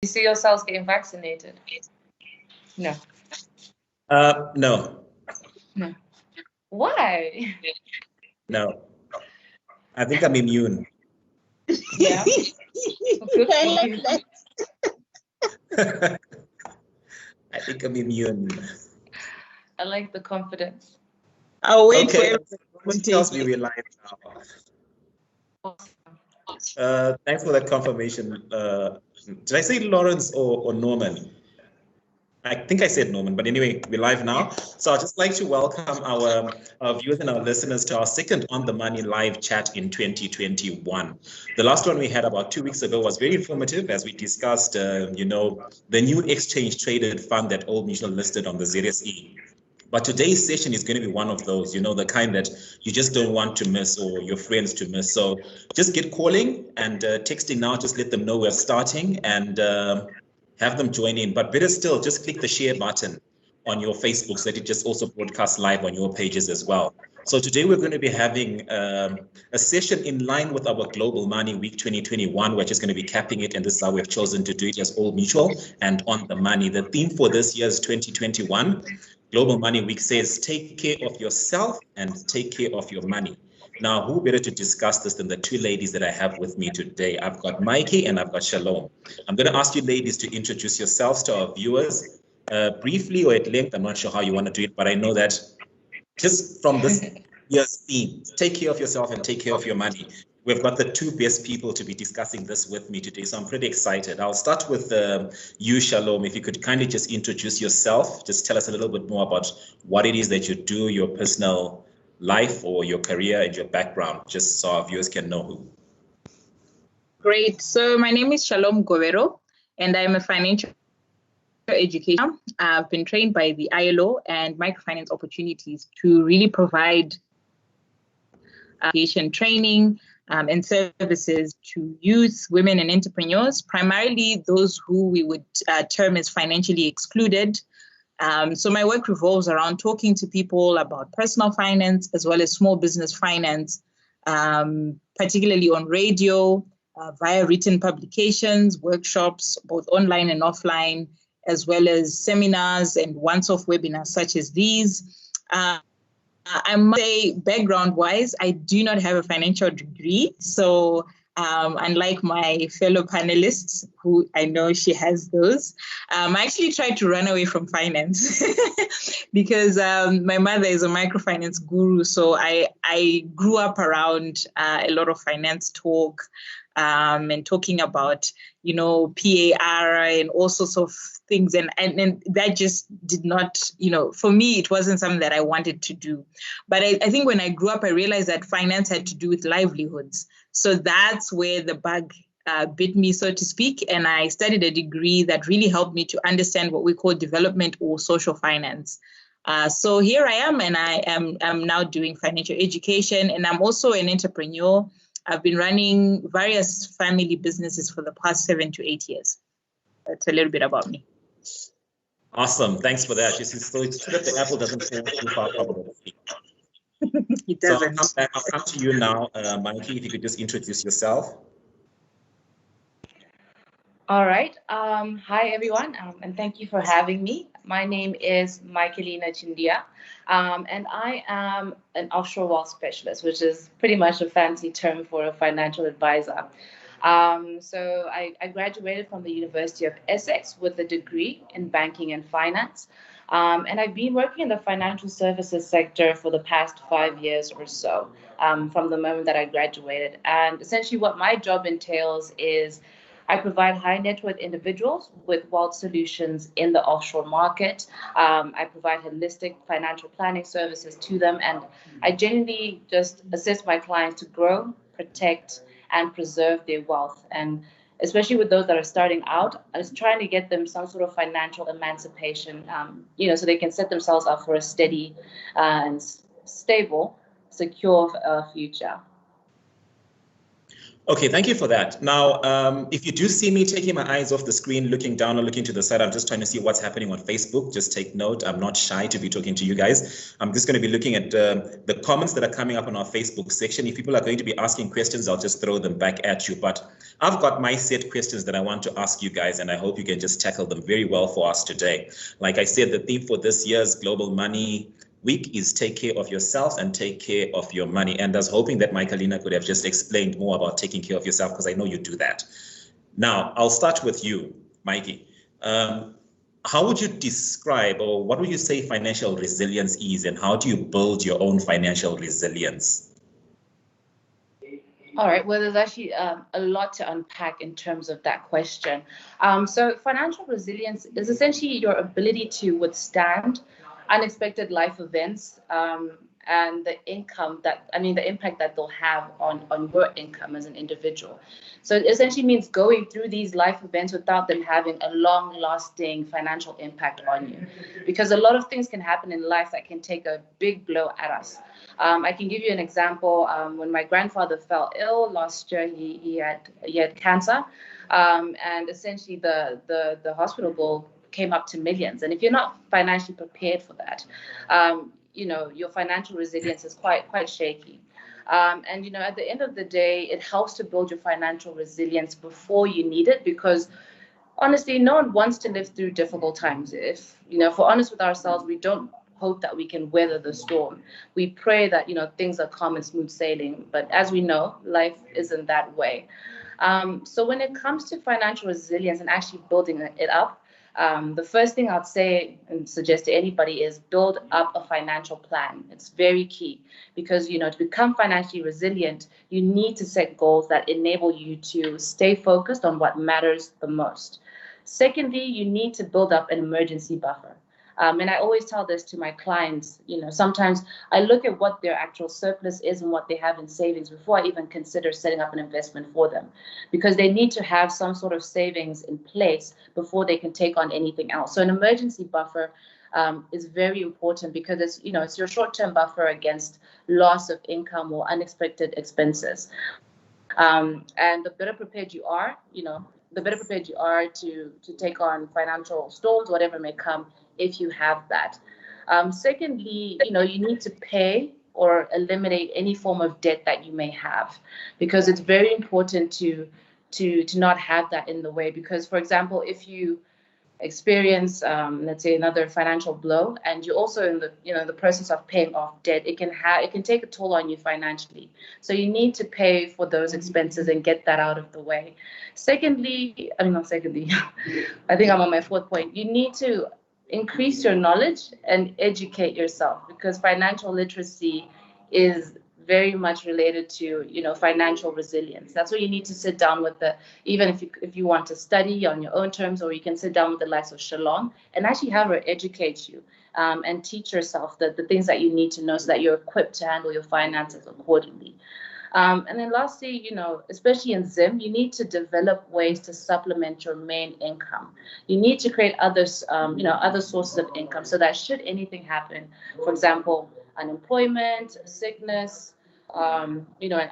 you see yourselves getting vaccinated? No. No. No. Why? No. I think I'm immune. Yeah. Good for you. I think I'm immune. I like the confidence. I'll wait Okay. for What else we live now? Thanks for that confirmation. Did I say Lawrence or Norman? I think I said Norman, but anyway, we're live now. So I'd just like to welcome our viewers and our listeners to our second On the Money live chat in 2021. The last one we had about 2 weeks ago was very informative as we discussed, the new exchange traded fund that Old Mutual listed on the ZSE. But today's session is going to be one of those, the kind that you just don't want to miss or your friends to miss. So just get calling and texting now. Just let them know we're starting and have them join in. But better still, just click the share button on your Facebook so that it just also broadcasts live on your pages as well. So today we're going to be having a session in line with our Global Money Week 2021. We're just going to be capping it, and this is how we've chosen to do it as Old Mutual and On the Money. The theme for this year is 2021. Global Money Week says, take care of yourself and take care of your money. Now, who better to discuss this than the two ladies that I have with me today? I've got Mikey and I've got Shalom. I'm going to ask you ladies to introduce yourselves to our viewers briefly or at length. I'm not sure how you want to do it, but I know that just from this year's theme, take care of yourself and take care of your money. We've got the two best people to be discussing this with me today, so I'm pretty excited. I'll start with you, Shalom. If you could kindly just introduce yourself, just tell us a little bit more about what it is that you do, your personal life or your career and your background, just so our viewers can know who. Great. So my name is Shalom Govero, and I'm a financial educator. I've been trained by the ILO and Microfinance Opportunities to really provide education training and services to youth, women, and entrepreneurs, primarily those who we would term as financially excluded. So my work revolves around talking to people about personal finance as well as small business finance, particularly on radio, via written publications, workshops, both online and offline, as well as seminars and once-off webinars such as these. I must say, background-wise, I do not have a financial degree. So unlike my fellow panelists, who I know she has those, I actually tried to run away from finance because my mother is a microfinance guru. So I grew up around a lot of finance talk and talking about, PAR and all sorts of things. And that just did not, for me, it wasn't something that I wanted to do. But I think when I grew up, I realized that finance had to do with livelihoods. So that's where the bug bit me, so to speak. And I studied a degree that really helped me to understand what we call development or social finance. So here I am, and I'm now doing financial education, and I'm also an entrepreneur. I've been running various family businesses for the past 7 to 8 years. That's a little bit about me. Awesome. Thanks for that. So it's true that the apple doesn't fall too far from the tree. It doesn't. So I'll come to you now, Mikey, if you could just introduce yourself. All right. Hi, everyone, and thank you for having me. My name is Michelina Chindiya, and I am an offshore wealth specialist, which is pretty much a fancy term for a financial advisor. So I graduated from the University of Essex with a degree in banking and finance. And I've been working in the financial services sector for the past 5 years or so, from the moment that I graduated. And essentially what my job entails is I provide high net worth individuals with wealth solutions in the offshore market. I provide holistic financial planning services to them, and I genuinely just assist my clients to grow, protect, and preserve their wealth. And especially with those that are starting out, I was trying to get them some sort of financial emancipation, so they can set themselves up for a steady and stable, secure future. Okay, thank you for that. Now, if you do see me taking my eyes off the screen, looking down or looking to the side, I'm just trying to see what's happening on Facebook. Just take note. I'm not shy to be talking to you guys. I'm just going to be looking at the comments that are coming up on our Facebook section. If people are going to be asking questions, I'll just throw them back at you. But I've got my set questions that I want to ask you guys, and I hope you can just tackle them very well for us today. Like I said, the theme for this year's Global Money Week is take care of yourself and take care of your money. And I was hoping that Michelina could have just explained more about taking care of yourself, because I know you do that. Now, I'll start with you, Mikey. How would you describe, or what would you say financial resilience is, and how do you build your own financial resilience? All right, well, there's actually a lot to unpack in terms of that question. So financial resilience is essentially your ability to withstand unexpected life events, and the impact that they'll have on your income as an individual. So it essentially means going through these life events without them having a long-lasting financial impact on you, because a lot of things can happen in life that can take a big blow at us. I can give you an example. When my grandfather fell ill last year, he had cancer, and essentially the hospital bill came up to millions. And if you're not financially prepared for that, your financial resilience is quite shaky. And at the end of the day, it helps to build your financial resilience before you need it, because honestly, no one wants to live through difficult times. If we're honest with ourselves, we don't hope that we can weather the storm. We pray that things are calm and smooth sailing, but as we know, life isn't that way. So when it comes to financial resilience and actually building it up, the first thing I'd say and suggest to anybody is build up a financial plan. It's very key, because to become financially resilient, you need to set goals that enable you to stay focused on what matters the most. Secondly, you need to build up an emergency buffer. And I always tell this to my clients, sometimes I look at what their actual surplus is and what they have in savings before I even consider setting up an investment for them, because they need to have some sort of savings in place before they can take on anything else. So an emergency buffer is very important, because it's your short-term buffer against loss of income or unexpected expenses. And the better prepared you are, to take on financial storms, whatever may come, if you have that. Secondly, you need to pay or eliminate any form of debt that you may have, because it's very important to not have that in the way. Because, for example, if you experience, let's say, another financial blow, and you're also in the process of paying off debt, it can take a toll on you financially. So you need to pay for those expenses and get that out of the way. I think I'm on my fourth point. You need to increase your knowledge and educate yourself, because financial literacy is very much related to financial resilience. That's why you need to sit down with even if you want to study on your own terms, or you can sit down with the likes of Shalom and actually have her educate you and teach yourself the things that you need to know, so that you're equipped to handle your finances accordingly. And then lastly, especially in Zim, you need to develop ways to supplement your main income. You need to create other sources of income, so that should anything happen, for example, unemployment, sickness, an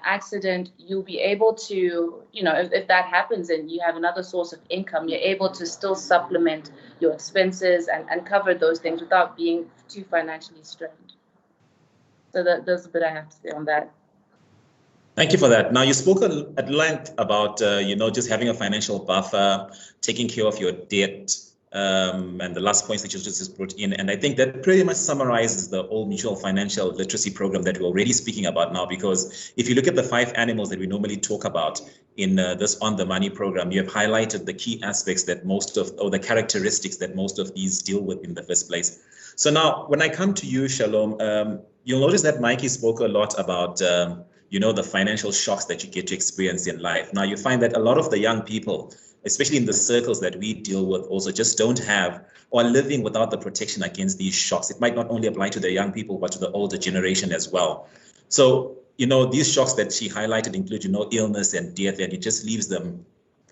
accident, you'll be able to, if that happens and you have another source of income, you're able to still supplement your expenses and cover those things without being too financially strained. So that's a bit I have to say on that. Thank you for that. Now, you spoke at length about, just having a financial buffer, taking care of your debt, and the last points that you just brought in. And I think that pretty much summarizes the Old Mutual financial literacy program that we're already speaking about now, because if you look at the 5 animals that we normally talk about in this On the Money program, you have highlighted the key aspects that the characteristics that most of these deal with in the first place. So now, when I come to you, Shalom, you'll notice that Mikey spoke a lot about the financial shocks that you get to experience in life. Now, you find that a lot of the young people, especially in the circles that we deal with, also just don't have or are living without the protection against these shocks. It might not only apply to the young people, but to the older generation as well. So, these shocks that she highlighted include, illness and death, and it just leaves them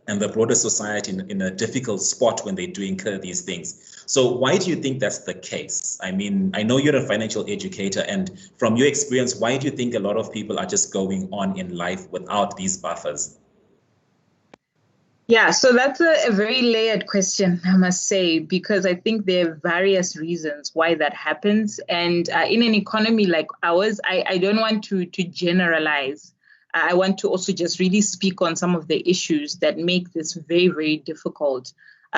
and the broader society in a difficult spot when they do incur these things. So why do you think that's the case? I mean, I know you're a financial educator, and from your experience, why do you think a lot of people are just going on in life without these buffers? Yeah, so that's a very layered question, I must say, because I think there are various reasons why that happens. And in an economy like ours, I don't want to generalize. I want to also just really speak on some of the issues that make this very, very difficult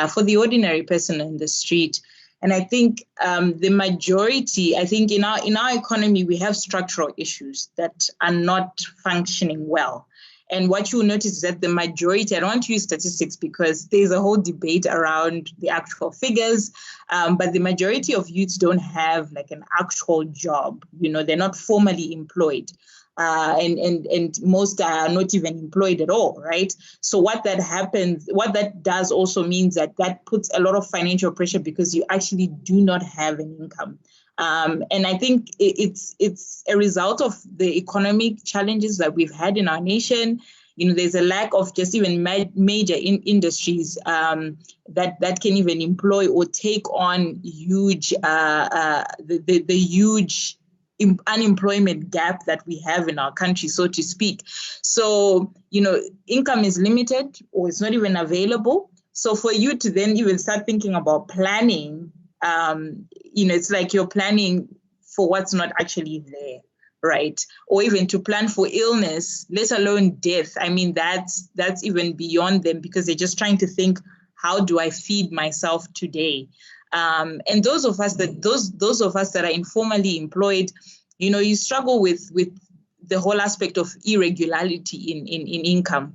for the ordinary person in the street. And I think the majority, I think in our economy, we have structural issues that are not functioning well. And what you'll notice is that the majority, I don't want to use statistics because there's a whole debate around the actual figures, but the majority of youths don't have like an actual job. You know, they're not formally employed. And most are not even employed at all, right? So what that does also means that puts a lot of financial pressure because you actually do not have an income. And I think it's a result of the economic challenges that we've had in our nation. You know, there's a lack of just even major industries that can even employ or take on huge the huge unemployment gap that we have in our country, so to speak. So, you know, income is limited or it's not even available. So for you to then even start thinking about planning, you know, it's like you're planning for what's not actually there, right? Or even to plan for illness, let alone death. I mean, that's even beyond them because they're just trying to think, how do I feed myself today? And those of us that are informally employed, you know, you struggle with the whole aspect of irregularity in income,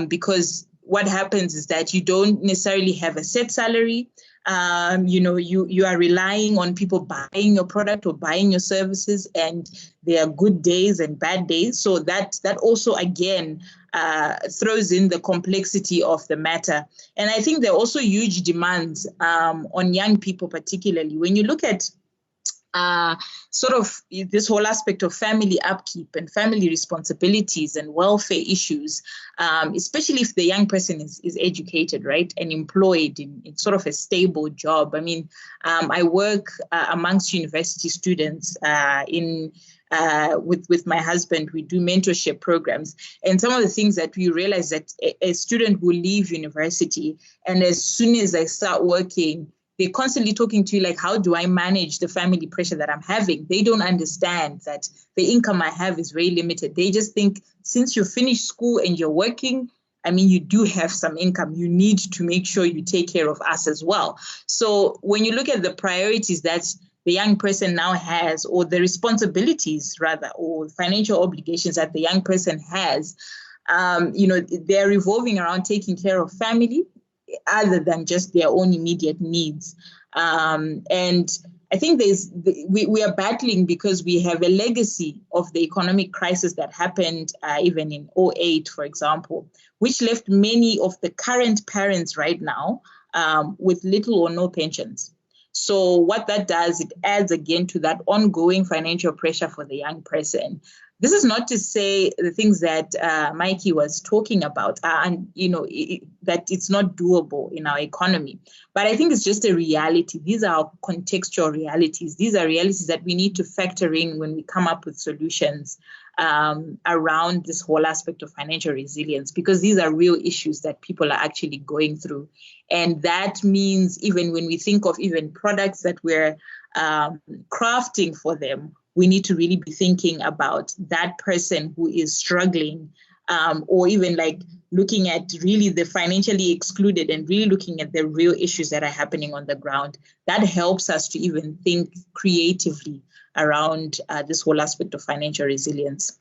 because what happens is that you don't necessarily have a set salary. You know, you are relying on people buying your product or buying your services, and there are good days and bad days. So that also, again, throws in the complexity of the matter. And I think there are also huge demands on young people, particularly when you look at sort of this whole aspect of family upkeep and family responsibilities and welfare issues, especially if the young person is educated, right, and employed in sort of a stable job. I mean, I work amongst university students with my husband. We do mentorship programs, and some of the things that we realize that a student will leave university, and as soon as they start working, they're constantly talking to you like, how do I manage the family pressure that I'm having? They don't understand that the income I have is very limited. They just think since you finished school and you're working, I mean, you do have some income. You need to make sure you take care of us as well. So when you look at the priorities that the young person now has, or the responsibilities rather, or financial obligations that the young person has, you know, they're revolving around taking care of family, other than just their own immediate needs. And I think we are battling because we have a legacy of the economic crisis that happened even in 2008, for example, which left many of the current parents right now with little or no pensions. So what that does, it adds again to that ongoing financial pressure for the young person. This is not to say the things that Mikey was talking about, and you know, that it's not doable in our economy. But I think it's just a reality. These are contextual realities. These are realities that we need to factor in when we come up with solutions around this whole aspect of financial resilience, because these are real issues that people are actually going through. And that means even when we think of even products that we're crafting for them, we need to really be thinking about that person who is struggling, or even like looking at really the financially excluded and really looking at the real issues that are happening on the ground. That helps us to even think creatively around this whole aspect of financial resilience.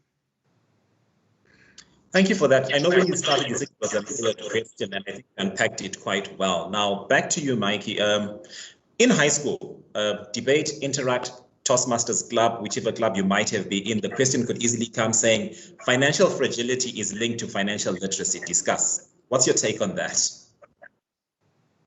Thank you for that. I know when you started, you said it was a layered question, and I think you unpacked it quite well. Now, back to you, Mikey. In high school, debate, interact, Toastmasters club, whichever club you might have been in, the question could easily come saying, financial fragility is linked to financial literacy. Discuss. What's your take on that?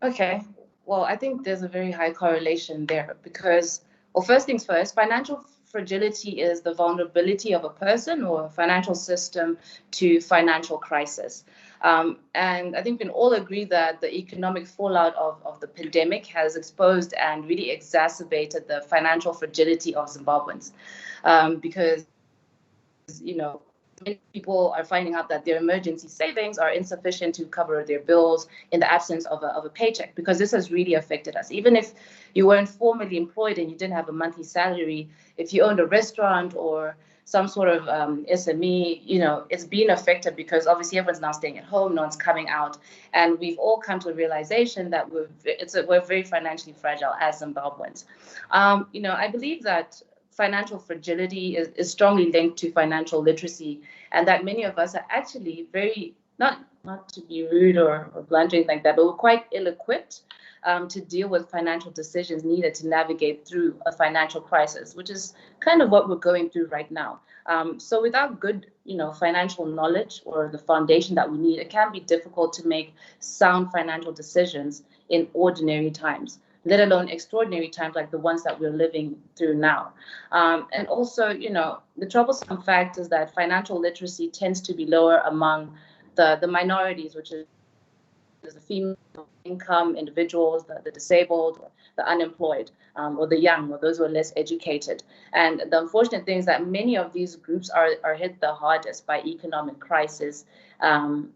Okay. Well, I think there's a very high correlation there because, well, first things first, financial fragility is the vulnerability of a person or a financial system to financial crisis. And I think we can all agree that the economic fallout of the pandemic has exposed and really exacerbated the financial fragility of Zimbabweans, because, many people are finding out that their emergency savings are insufficient to cover their bills in the absence of a paycheck, because this has really affected us. Even if you weren't formally employed and you didn't have a monthly salary, if you owned a restaurant or some sort of SME, it's been affected, because obviously everyone's now staying at home, no one's coming out, and we've all come to a realization that we're very financially fragile as Zimbabweans. I believe that financial fragility is strongly linked to financial literacy, and that many of us are actually very, not to be rude or blunt or anything like that, but we're quite ill-equipped to deal with financial decisions needed to navigate through a financial crisis, which is kind of what we're going through right now. So without good, financial knowledge or the foundation that we need, it can be difficult to make sound financial decisions in ordinary times, let alone extraordinary times like the ones that we're living through now. And also, the troublesome fact is that financial literacy tends to be lower among the minorities, which is the female income individuals, the disabled, the unemployed, or the young, or those who are less educated. And the unfortunate thing is that many of these groups are hit the hardest by economic crisis. And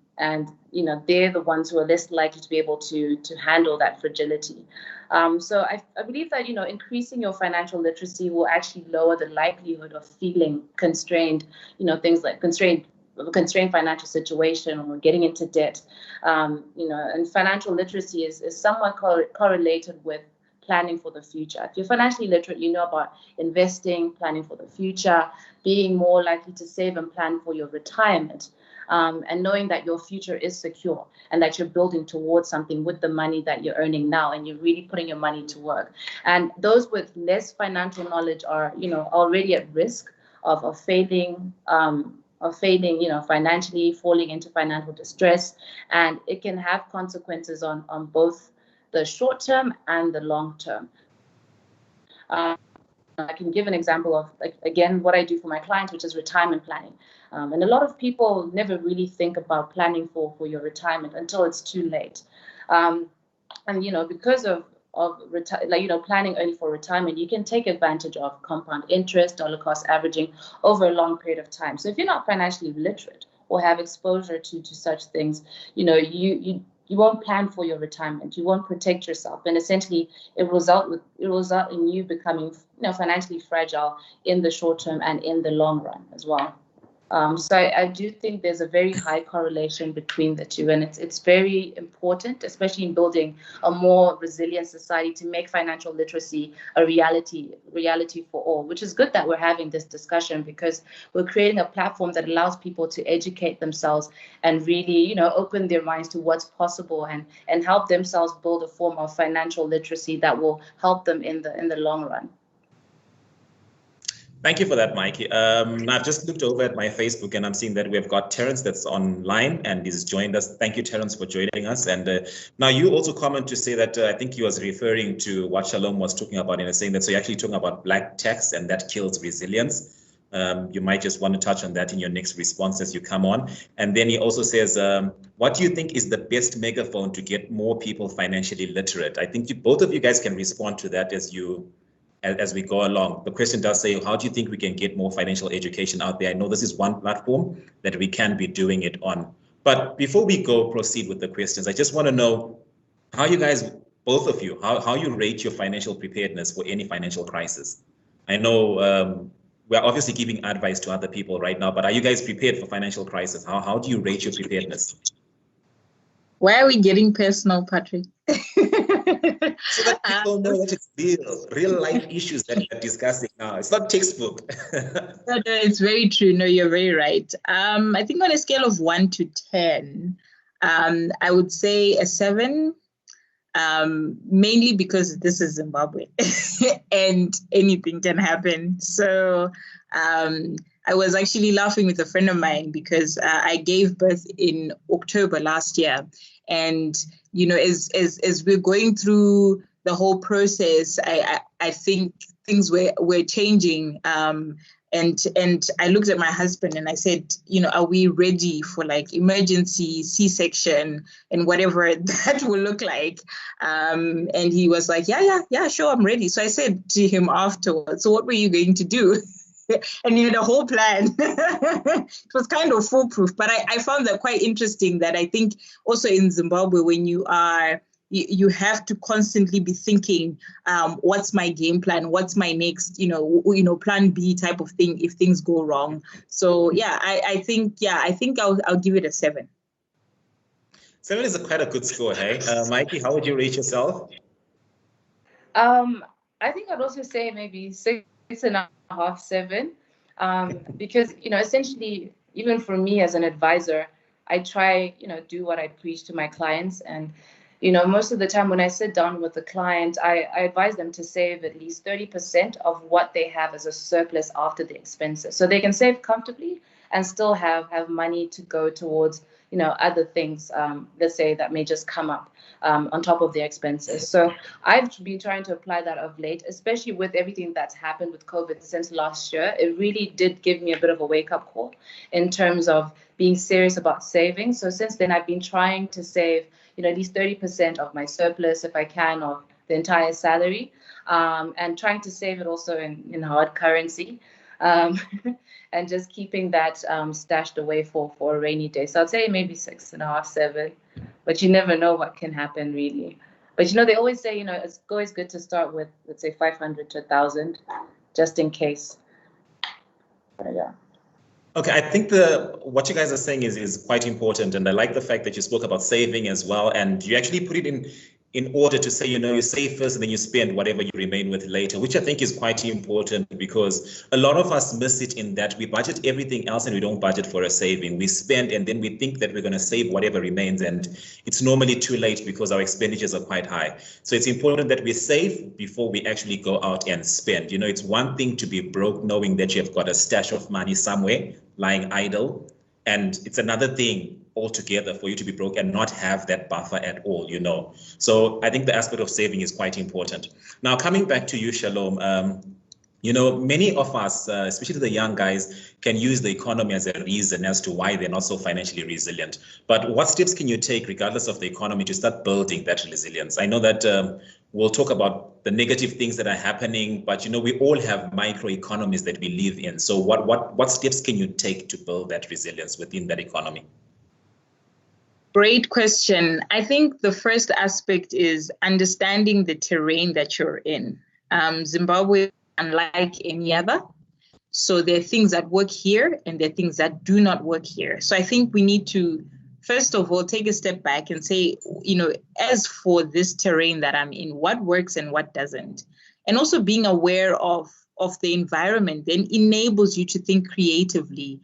they're the ones who are less likely to be able to handle that fragility. So I believe that increasing your financial literacy will actually lower the likelihood of feeling constrained, things like constrained financial situation or getting into debt. And financial literacy is somewhat correlated with planning for the future. If you're financially literate, you know about investing, planning for the future, being more likely to save and plan for your retirement. And knowing that your future is secure and that you're building towards something with the money that you're earning now, and you're really putting your money to work. And those with less financial knowledge are, already at risk of failing, financially, falling into financial distress. And it can have consequences on both the short term and the long term. I can give an example of, again, what I do for my clients, which is retirement planning. And a lot of people never really think about planning for your retirement until it's too late. And, because of planning only for retirement, you can take advantage of compound interest, dollar cost averaging over a long period of time. So if you're not financially literate or have exposure to such things, you won't plan for your retirement. You won't protect yourself, and essentially it will result in you becoming financially fragile in the short term and in the long run as well. So I do think there's a very high correlation between the two, and it's very important, especially in building a more resilient society, to make financial literacy a reality for all. Which is good that we're having this discussion, because we're creating a platform that allows people to educate themselves and really, open their minds to what's possible and help themselves build a form of financial literacy that will help them in the long run. Thank you for that, Mikey. I've just looked over at my Facebook and I'm seeing that we've got Terence that's online and he's joined us. Thank you, Terence, for joining us. And now you also comment to say that I think he was referring to what Shalom was talking about, in saying that, so you're actually talking about black tax and that kills resilience. You might just want to touch on that in your next response as you come on. And then he also says, what do you think is the best megaphone to get more people financially literate? I think both of you guys can respond to that as we go along. The question does say, how do you think we can get more financial education out there? I know this is one platform that we can be doing it on. But before we proceed with the questions, I just want to know how you guys, both of you, how you rate your financial preparedness for any financial crisis. I know we're obviously giving advice to other people right now, but are you guys prepared for financial crisis? How do you rate your preparedness? Why are we getting personal, Patrick? So that people know that it's real life issues that we're discussing now. It's not textbook. No, it's very true. No, you're very right. I think on a scale of 1 to 10, I would say a 7, mainly because this is Zimbabwe and anything can happen. So I was actually laughing with a friend of mine because I gave birth in October last year. And, as we're going through the whole process, I think things were changing. And I looked at my husband and I said, are we ready for like emergency C-section and whatever that will look like? And he was like, yeah, sure, I'm ready. So I said to him afterwards, so what were you going to do? And he had a whole plan. It was kind of foolproof, but I found that quite interesting, that I think also in Zimbabwe, when you have to constantly be thinking, what's my game plan? What's my next, plan B type of thing if things go wrong. So yeah, I think I'll give it a 7. 7 is quite a good score, hey? Mikey, how would you rate yourself? I think I'd also say maybe 6.5, 7, because essentially, even for me as an advisor, I try do what I preach to my clients. And most of the time when I sit down with the client, I advise them to save at least 30% of what they have as a surplus after the expenses, so they can save comfortably and still have money to go towards other things, let's say, that may just come up on top of the expenses. So I've been trying to apply that of late, especially with everything that's happened with COVID since last year. It really did give me a bit of a wake-up call in terms of being serious about saving. So since then, I've been trying to save at least 30% of my surplus, if I can, of the entire salary, and trying to save it also in hard currency. And just keeping that stashed away for a rainy day. So I'd say maybe 6.5, 7, but you never know what can happen, really. But they always say it's always good to start with, let's say, 500 to 1,000, just in case. But, yeah. Okay, I think what you guys are saying is quite important, and I like the fact that you spoke about saving as well, and you actually put it in order to say, you save first and then you spend whatever you remain with later, which I think is quite important, because a lot of us miss it in that we budget everything else and we don't budget for a saving. We spend and then we think that we're going to save whatever remains, and it's normally too late because our expenditures are quite high. So it's important that we save before we actually go out and spend. It's one thing to be broke knowing that you've got a stash of money somewhere lying idle, and it's another thing altogether for you to be broke and not have that buffer at all, So I think the aspect of saving is quite important. Now, coming back to you, Shalom, many of us, especially the young guys, can use the economy as a reason as to why they're not so financially resilient. But what steps can you take, regardless of the economy, to start building that resilience? I know that we'll talk about the negative things that are happening, but we all have microeconomies that we live in. So what steps can you take to build that resilience within that economy? Great question. I think the first aspect is understanding the terrain that you're in. Zimbabwe, unlike any other, so there are things that work here and there are things that do not work here. So I think we need to, first of all, take a step back and say, as for this terrain that I'm in, what works and what doesn't? And also being aware of the environment then enables you to think creatively,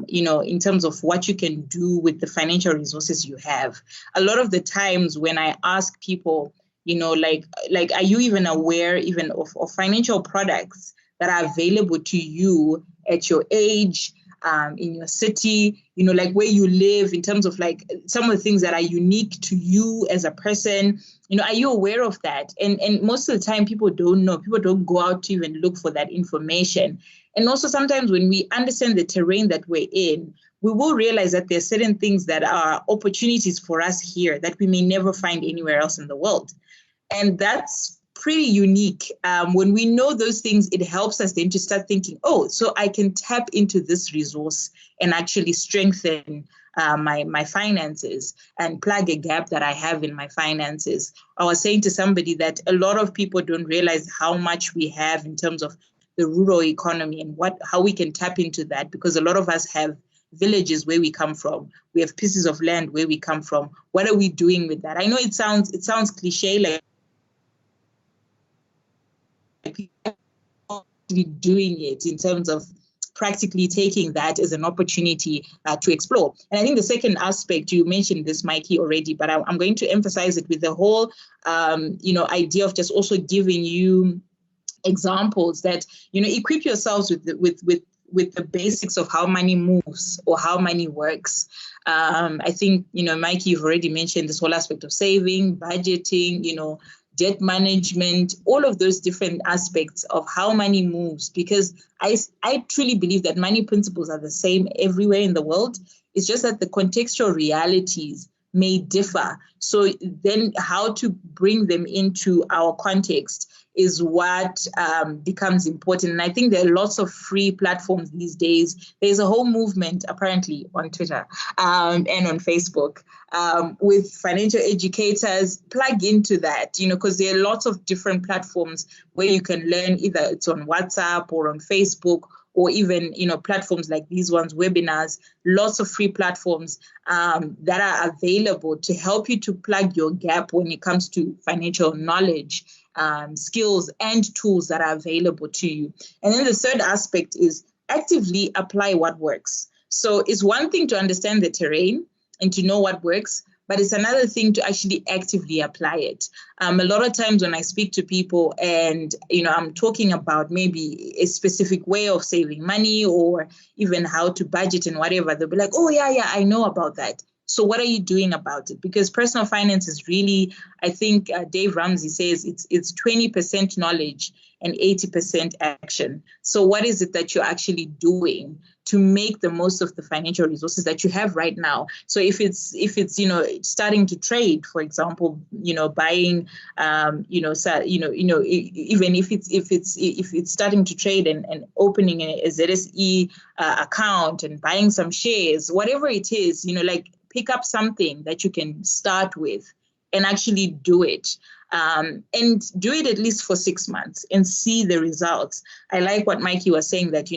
in terms of what you can do with the financial resources you have. A lot of the times when I ask people, like, are you even aware even of financial products that are available to you at your age, in your city, like where you live, in terms of like some of the things that are unique to you as a person, are you aware of that? And most of the time people don't know, people don't go out to even look for that information. And also sometimes when we understand the terrain that we're in, we will realize that there are certain things that are opportunities for us here that we may never find anywhere else in the world. And that's pretty unique. When we know those things, it helps us then to start thinking, oh, so I can tap into this resource and actually strengthen my finances and plug a gap that I have in my finances. I was saying to somebody that a lot of people don't realize how much we have in terms of the rural economy and how we can tap into that, because a lot of us have villages where we come from. We have pieces of land where we come from. What are we doing with that? I know it sounds cliche, like we doing it in terms of practically taking that as an opportunity to explore. And I think the second aspect, you mentioned this, Mikey, already, but I'm going to emphasize it with the whole, idea of just also giving you examples that, equip yourselves with the basics of how money moves or how money works. I think, Mikey, you've already mentioned this whole aspect of saving, budgeting, debt management, all of those different aspects of how money moves, because I truly believe that money principles are the same everywhere in the world. It's just that the contextual realities may differ. So then how to bring them into our context is what becomes important. And I think there are lots of free platforms these days. There's a whole movement apparently on Twitter and on Facebook with financial educators. Plug into that, because there are lots of different platforms where you can learn, either it's on WhatsApp or on Facebook, or even, platforms like these ones, webinars, lots of free platforms that are available to help you to plug your gap when it comes to financial knowledge, skills and tools that are available to you. And then the third aspect is actively apply what works. So it's one thing to understand the terrain and to know what works, but it's another thing to actually actively apply it. A lot of times when I speak to people and, I'm talking about maybe a specific way of saving money or even how to budget and whatever, they'll be like, oh, yeah, I know about that. So what are you doing about it? Because personal finance is really, I think Dave Ramsey says it's 20% knowledge and 80% action. So what is it that you're actually doing to make the most of the financial resources that you have right now? So if it's starting to trade, for example, buying, even if it's starting to trade and opening a ZSE account and buying some shares, whatever it is, pick up something that you can start with and actually do it. And do it at least for 6 months and see the results. I like what Mikey was saying that,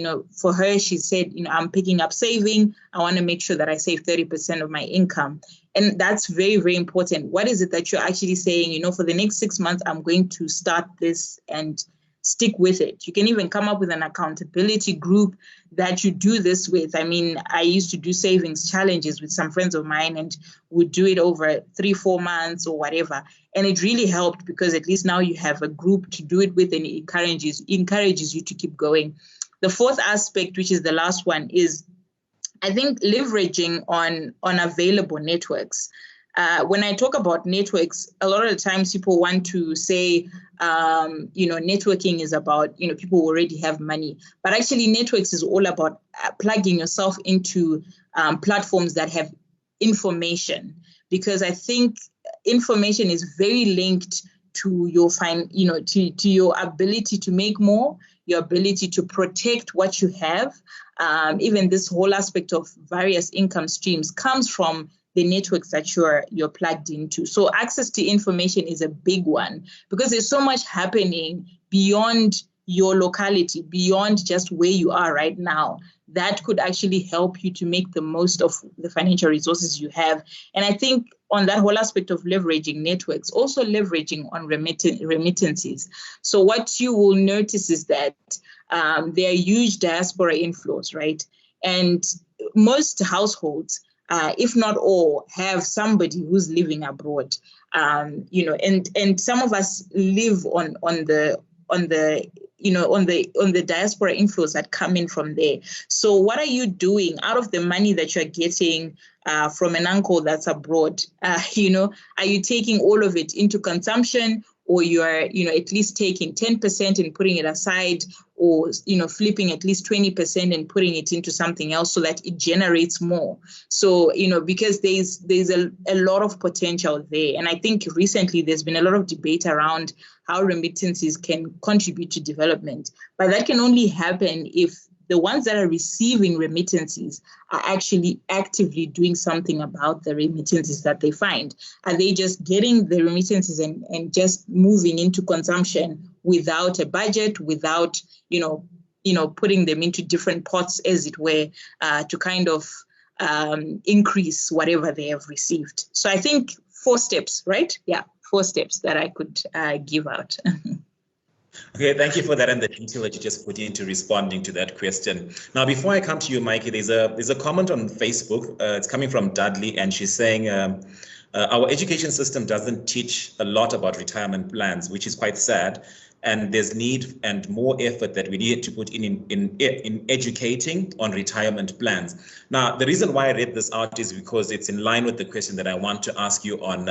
for her, she said, I'm picking up saving. I want to make sure that I save 30% of my income. And that's very, very important. What is it that you're actually saying, for the next 6 months, I'm going to start this and stick with it. You can even come up with an accountability group that you do this with. I mean, I used to do savings challenges with some friends of mine and would do it over 3-4 months or whatever. And it really helped because at least now you have a group to do it with, and it encourages you to keep going. The fourth aspect, which is the last one, is I think leveraging on available networks. When I talk about networks, a lot of the times people want to say, networking is about, people who already have money. But actually, networks is all about plugging yourself into platforms that have information, because I think information is very linked to your to your ability to make more, your ability to protect what you have. Even this whole aspect of various income streams comes from the networks that you're plugged into. So access to information is a big one because there's so much happening beyond your locality, beyond just where you are right now, that could actually help you to make the most of the financial resources you have. And I think on that whole aspect of leveraging networks, also leveraging on remittances. So what you will notice is that there are huge diaspora inflows, right? And most households, if not all, have somebody who's living abroad, and some of us live on the diaspora inflows that come in from there. So what are you doing out of the money that you're getting from an uncle that's abroad? Are you taking all of it into consumption, or you are, at least taking 10% and putting it aside, or, flipping at least 20% and putting it into something else so that it generates more? So, because there's a lot of potential there. And I think recently there's been a lot of debate around how remittances can contribute to development. But that can only happen if the ones that are receiving remittances are actually actively doing something about the remittances that they find. Are they just getting the remittances and just moving into consumption without a budget, without, putting them into different pots, as it were, to kind of increase whatever they have received? So I think 4 steps, right? Yeah, 4 steps that I could give out. Okay, thank you for that and the detail that you just put into responding to that question. Now, before I come to you, Mikey, there's a comment on Facebook. It's coming from Dudley, and she's saying our education system doesn't teach a lot about retirement plans, which is quite sad. And there's need and more effort that we need to put in educating on retirement plans. Now, the reason why I read this out is because it's in line with the question that I want to ask you on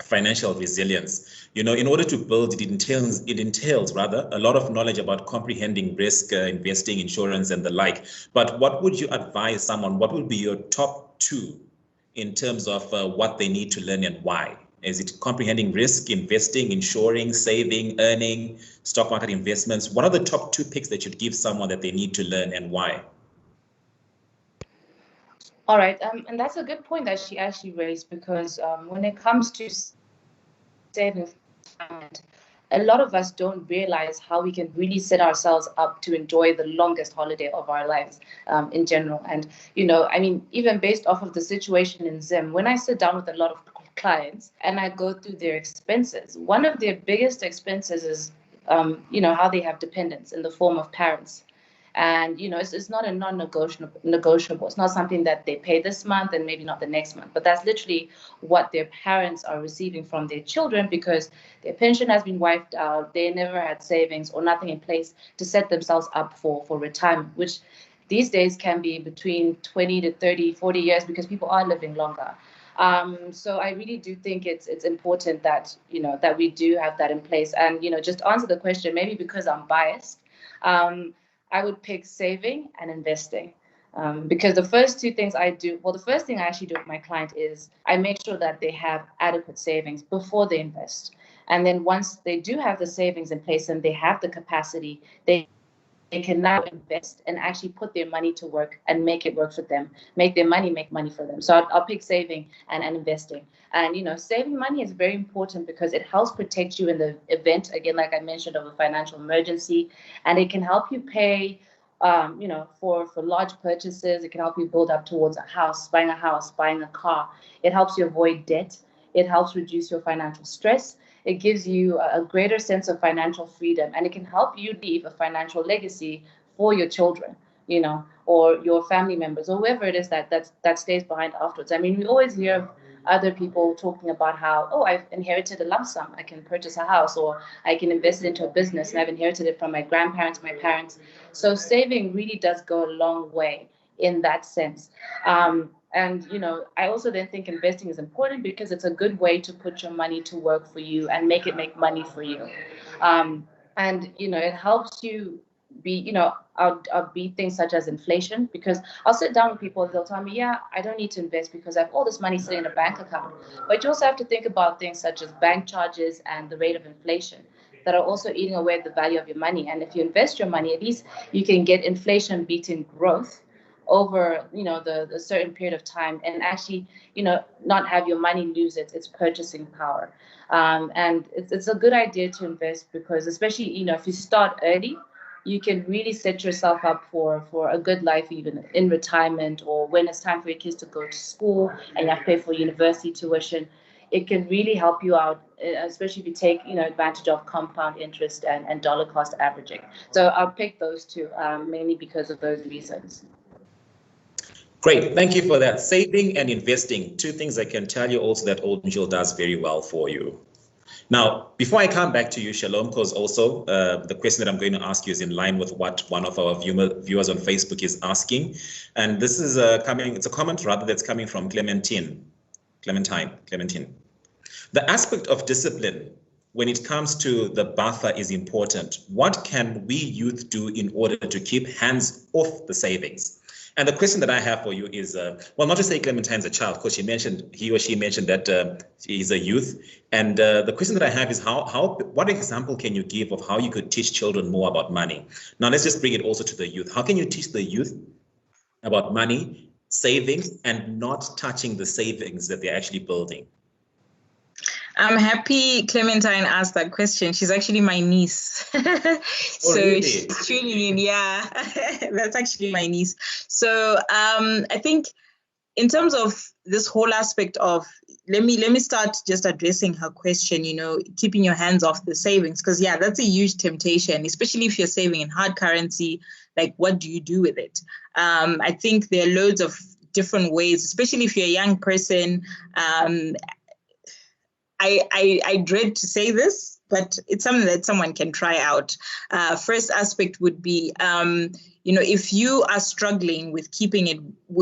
financial resilience. You know, in order to build, it entails rather a lot of knowledge about comprehending risk, investing, insurance, and the like. But what would you advise someone? What would be your top two in terms of what they need to learn and why? Is it comprehending risk, investing, insuring, saving, earning, stock market investments? What are the top two picks that you'd give someone that they need to learn and why? All right, and that's a good point that she actually raised, because when it comes to savings, a lot of us don't realize how we can really set ourselves up to enjoy the longest holiday of our lives in general. And, you know, I mean, even based off of the situation in Zim, when I sit down with a lot of clients and I go through their expenses, one of their biggest expenses is, you know, how they have dependents in the form of parents. And, you know, it's not a non-negotiable. It's not something that they pay this month and maybe not the next month. But that's literally what their parents are receiving from their children, because their pension has been wiped out. They never had savings or nothing in place to set themselves up for retirement, which these days can be between 20 to 30, 40 years, because people are living longer. So I really do think it's important that, you know, that we do have that in place. And, you know, just to answer the question, maybe because I'm biased, I would pick saving and investing, because the first two things I do, well, the first thing I actually do with my client is I make sure that they have adequate savings before they invest. And then once they do have the savings in place and they have the capacity, they can now invest and actually put their money to work and make it work for them, make their money make money for them. So I'll pick saving and investing. And, you know, saving money is very important because it helps protect you in the event, again, like I mentioned, of a financial emergency. And it can help you pay, you know, for large purchases. It can help you build up towards a house, buying a car. It helps you avoid debt. It helps reduce your financial stress. It gives you a greater sense of financial freedom, and it can help you leave a financial legacy for your children, you know, or your family members, or whoever it is that stays behind afterwards. I mean, we always hear of other people talking about how, oh, I've inherited a lump sum, I can purchase a house, or I can invest it into a business, and I've inherited it from my grandparents, my parents. So saving really does go a long way in that sense. And, you know, I also then think investing is important because it's a good way to put your money to work for you and make it make money for you. And, you know, it helps you be, you know, I'll beat things such as inflation, because I'll sit down with people, they'll tell me, yeah, I don't need to invest because I have all this money sitting in a bank account. But you also have to think about things such as bank charges and the rate of inflation that are also eating away at the value of your money. And if you invest your money, at least you can get inflation beating growth over, you know, the certain period of time, and actually, you know, not have your money lose its purchasing power. And it's a good idea to invest because, especially, you know, if you start early, you can really set yourself up for a good life, even in retirement, or when it's time for your kids to go to school and you have to pay for university tuition. It can really help you out, especially if you take, you know, advantage of compound interest and dollar cost averaging. So I'll pick those two, mainly because of those reasons. Great, thank you for that. Saving and investing, two things I can tell you also that Old Mutual does very well for you. Now, before I come back to you, Shalom, because also the question that I'm going to ask you is in line with what one of our viewers on Facebook is asking. And this is it's a comment rather that's coming from Clementine. The aspect of discipline when it comes to the buffer is important. What can we youth do in order to keep hands off the savings? And the question that I have for you is, well, not to say Clementine's a child, because he or she mentioned that he's a youth. And the question that I have is what example can you give of how you could teach children more about money? Now, let's just bring it also to the youth. How can you teach the youth about money, savings, and not touching the savings that they're actually building? I'm happy Clementine asked that question. She's actually my niece. So really? She's tuning in. Yeah, that's actually my niece. So I think in terms of this whole aspect of, let me start just addressing her question, you know, keeping your hands off the savings, because yeah, that's a huge temptation, especially if you're saving in hard currency. Like, what do you do with it? I think there are loads of different ways, especially if you're a young person. I dread to say this, but it's something that someone can try out. First aspect would be, if you are struggling with keeping it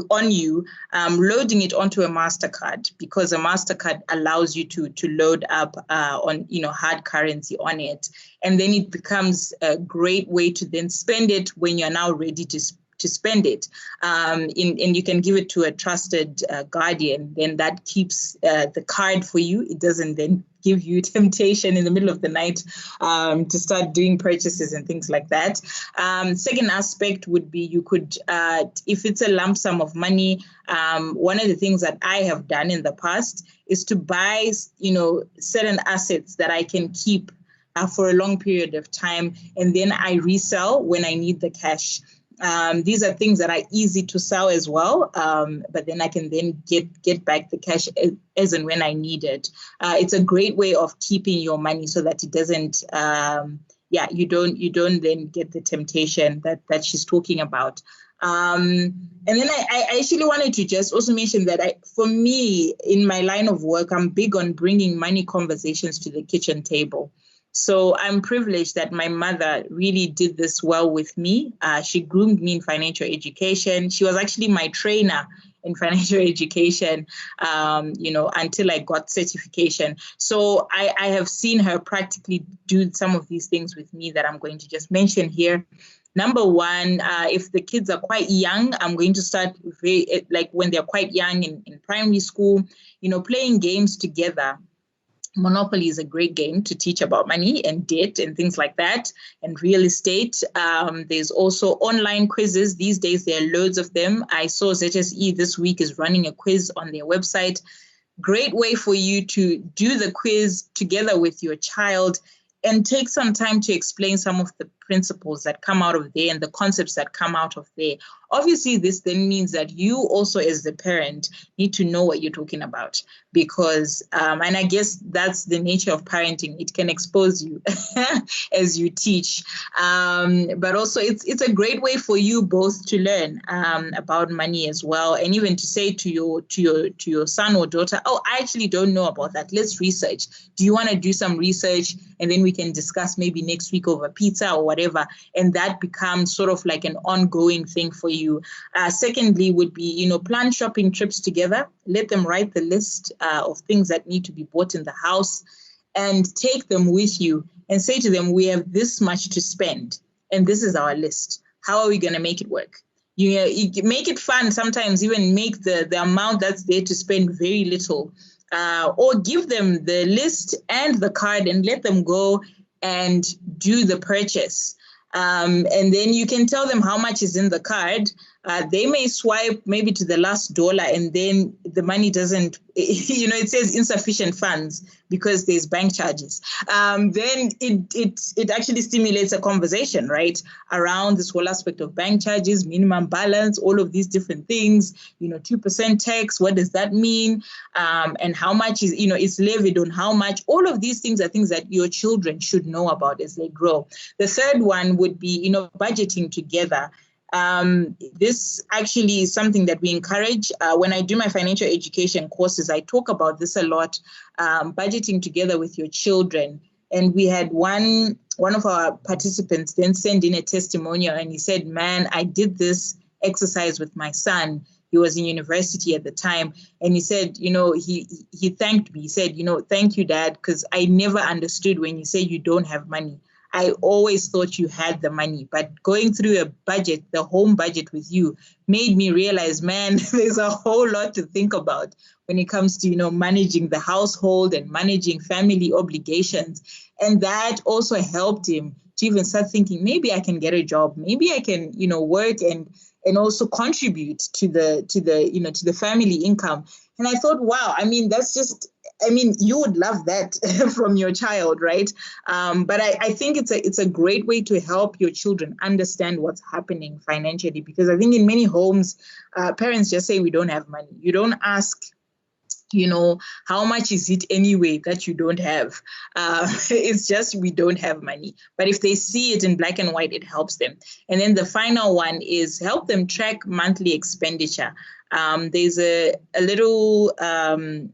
on you, loading it onto a MasterCard, because a MasterCard allows you to load up on hard currency on it, and then it becomes a great way to then spend it when you're now ready to spend it, and you can give it to a trusted guardian. Then that keeps the card for you. It doesn't then give you temptation in the middle of the night to start doing purchases and things like that. Second aspect would be, you could, if it's a lump sum of money, one of the things that I have done in the past is to buy, certain assets that I can keep for a long period of time, and then I resell when I need the cash. These are things that are easy to sell as well, but then I can then get back the cash as and when I need it. It's a great way of keeping your money so that it doesn't, you don't then get the temptation that she's talking about. And then I actually wanted to just also mention that for me, in my line of work, I'm big on bringing money conversations to the kitchen table. So I'm privileged that my mother really did this well with me. She groomed me in financial education. She was actually my trainer in financial education, until I got certification. So I have seen her practically do some of these things with me that I'm going to just mention here. Number one, if the kids are quite young, I'm going to start when they're quite young in primary school, playing games together. Monopoly is a great game to teach about money and debt and things like that, and real estate. There's also online quizzes. These days, there are loads of them. I saw ZSE this week is running a quiz on their website. Great way for you to do the quiz together with your child and take some time to explain some of the principles that come out of there and the concepts that come out of there. Obviously, this then means that you also, as the parent, need to know what you're talking about, because, and I guess that's the nature of parenting. It can expose you as you teach, but also it's a great way for you both to learn about money as well, and even to say to your son or daughter, oh, I actually don't know about that. Let's research. Do you want to do some research, and then we can discuss maybe next week over pizza or whatever, and that becomes sort of like an ongoing thing for you. Secondly would be, plan shopping trips together. Let them write the list of things that need to be bought in the house and take them with you and say to them, we have this much to spend and this is our list. How are we going to make it work? You make it fun. Sometimes even make the amount that's there to spend very little, or give them the list and the card and let them go and do the purchase. And then you can tell them how much is in the card. They may swipe maybe to the last dollar, and then the money doesn't, it says insufficient funds because there's bank charges. Then it actually stimulates a conversation, right, around this whole aspect of bank charges, minimum balance, all of these different things, 2% tax, what does that mean? And how much is, is levied on how much? All of these things are things that your children should know about as they grow. The third one would be, budgeting together. This actually is something that we encourage. When I do my financial education courses, I talk about this a lot, budgeting together with your children. And we had one of our participants then send in a testimonial, and he said, man, I did this exercise with my son. He was in university at the time. And he said, he thanked me. He said, thank you, Dad, because I never understood when you say you don't have money. I always thought you had the money, but going through a budget, the home budget with you, made me realize, man, there's a whole lot to think about when it comes to, managing the household and managing family obligations. And that also helped him to even start thinking, maybe I can get a job, maybe I can, work and also contribute to the family income. And I thought, wow, you would love that from your child, right? But I think it's a great way to help your children understand what's happening financially, because I think in many homes, parents just say we don't have money. You don't ask, how much is it anyway that you don't have? It's just we don't have money. But if they see it in black and white, it helps them. And then the final one is help them track monthly expenditure. There's a little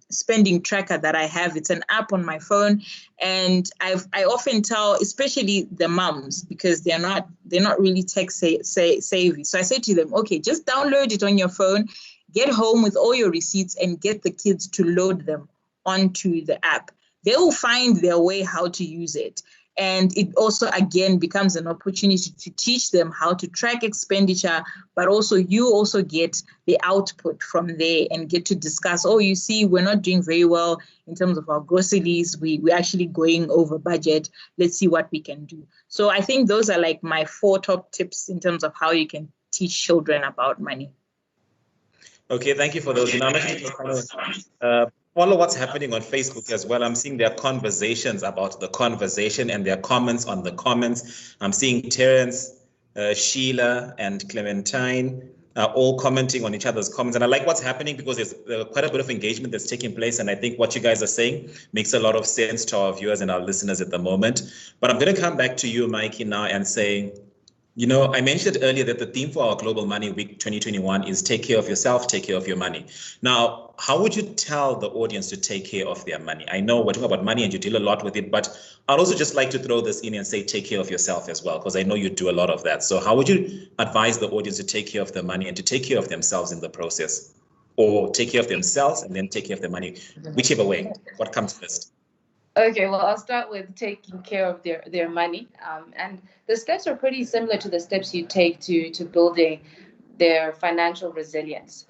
spending tracker that I have. It's an app on my phone, and I often tell, especially the moms, because they're not really tech savvy. So I say to them, okay, just download it on your phone, get home with all your receipts, and get the kids to load them onto the app. They will find their way how to use it. And it also, again, becomes an opportunity to teach them how to track expenditure, but also you also get the output from there and get to discuss, oh, you see, we're not doing very well in terms of our groceries. We're actually going over budget. Let's see what we can do. So I think those are like my 4 top tips in terms of how you can teach children about money. Okay, thank you for those. I'm actually just kind of follow what's happening on Facebook as well. I'm seeing their conversations about the conversation and their comments on the comments. I'm seeing Terence, Sheila, and Clementine all commenting on each other's comments. And I like what's happening because there's quite a bit of engagement that's taking place. And I think what you guys are saying makes a lot of sense to our viewers and our listeners at the moment. But I'm going to come back to you, Mikey, now and say, you know, I mentioned earlier that the theme for our Global Money Week 2021 is take care of yourself, take care of your money. Now, how would you tell the audience to take care of their money? I know we're talking about money and you deal a lot with it, but I'd also just like to throw this in and say take care of yourself as well, because I know you do a lot of that. So how would you advise the audience to take care of their money and to take care of themselves in the process? Or take care of themselves and then take care of their money, whichever way, what comes first? Okay, well, I'll start with taking care of their money. And the steps are pretty similar to the steps you take to building their financial resilience.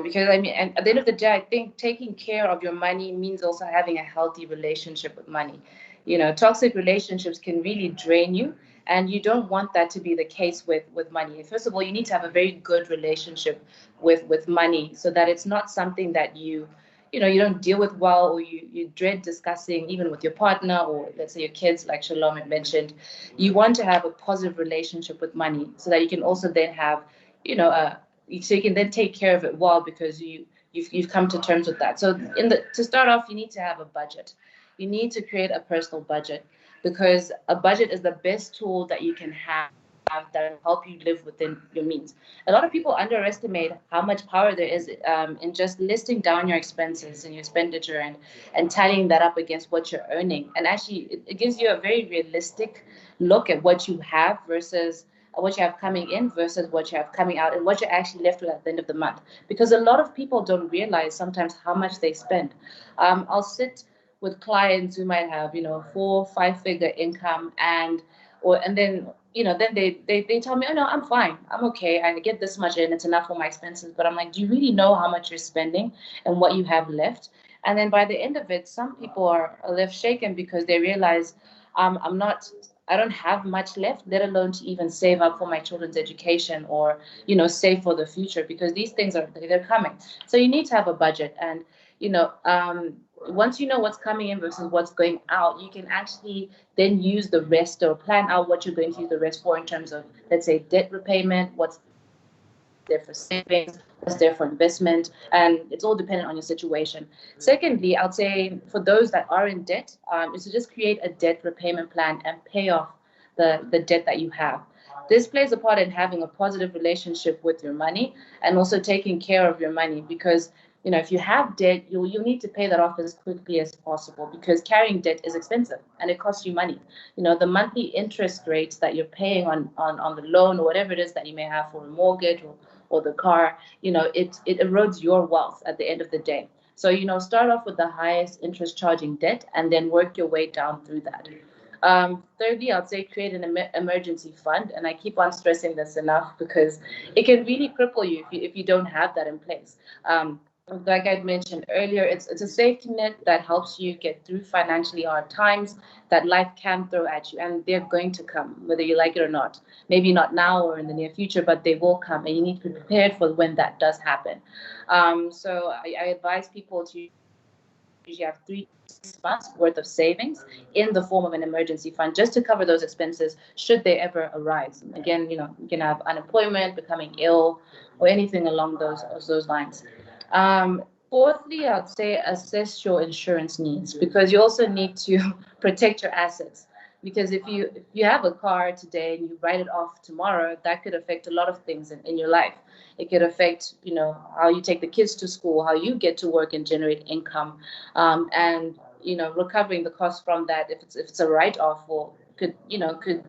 Because, I mean, and at the end of the day, I think taking care of your money means also having a healthy relationship with money. You know, toxic relationships can really drain you, and you don't want that to be the case with money. First of all, you need to have a very good relationship with money so that it's not something that you don't deal with well, or you dread discussing even with your partner, or let's say your kids, like Shalom had mentioned. You want to have a positive relationship with money so that you can also then have, so you can then take care of it well, because you've come to terms with that. So to start off, you need to have a budget. You need to create a personal budget, because a budget is the best tool that you can have that will help you live within your means. A lot of people underestimate how much power there is in just listing down your expenses and your expenditure and tallying that up against what you're earning. And actually, it gives you a very realistic look at what you have versus what you have coming in versus what you have coming out, and what you're actually left with at the end of the month. Because a lot of people don't realize sometimes how much they spend. I'll sit with clients who might have 4-5-figure income, and then they tell me, oh no, I'm fine, I'm okay, I get this much in, it's enough for my expenses. But I'm like, do you really know how much you're spending and what you have left? And then by the end of it, some people are left shaken because they realize I don't have much left, let alone to even save up for my children's education, or save for the future, because these things they're coming. So you need to have a budget. And once you know what's coming in versus what's going out, you can actually then use the rest, or plan out what you're going to use the rest for, in terms of, let's say, debt repayment, what's there for savings, what's there for investment, and it's all dependent on your situation. Secondly, I'd say for those that are in debt, is to just create a debt repayment plan and pay off the debt that you have. This plays a part in having a positive relationship with your money, and also taking care of your money, because if you have debt, you'll need to pay that off as quickly as possible, because carrying debt is expensive and it costs you money. The monthly interest rates that you're paying on the loan, or whatever it is that you may have for a mortgage or the car, it erodes your wealth at the end of the day. So, start off with the highest interest charging debt and then work your way down through that. Thirdly, I'd say create an emergency fund. And I keep on stressing this enough, because it can really cripple you if you don't have that in place. Like I mentioned earlier, it's a safety net that helps you get through financially hard times that life can throw at you, and they're going to come, whether you like it or not. Maybe not now or in the near future, but they will come, and you need to be prepared for when that does happen. So I advise people to usually have 3 months worth of savings in the form of an emergency fund, just to cover those expenses should they ever arise. Again, you can have unemployment, becoming ill, or anything along those lines. Fourthly, I'd say assess your insurance needs, because you also need to protect your assets. Because if you have a car today and you write it off tomorrow, that could affect a lot of things in your life. It could affect, how you take the kids to school, how you get to work and generate income, and recovering the cost from that, if it's a write-off, or could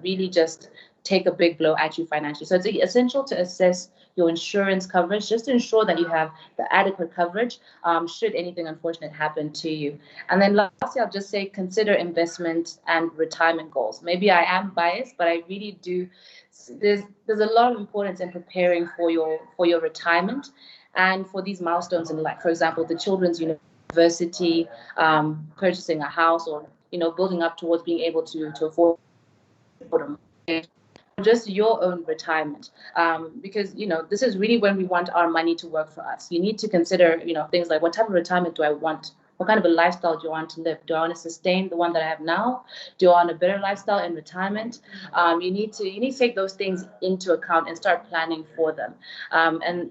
really just take a big blow at you financially. So it's essential to assess your insurance coverage, just to ensure that you have the adequate coverage should anything unfortunate happen to you. And then lastly, I'll just say consider investment and retirement goals. Maybe I am biased, but I really do. There's a lot of importance in preparing for your retirement and for these milestones in life. For example, the children's university, purchasing a house, or building up towards being able to afford just your own retirement, because this is really when we want our money to work for us. You need to consider things like, what type of retirement do I want? What kind of a lifestyle do I want to live? Do I want to sustain the one that I have now? Do I want a better lifestyle in retirement? You need to take those things into account and start planning for them, and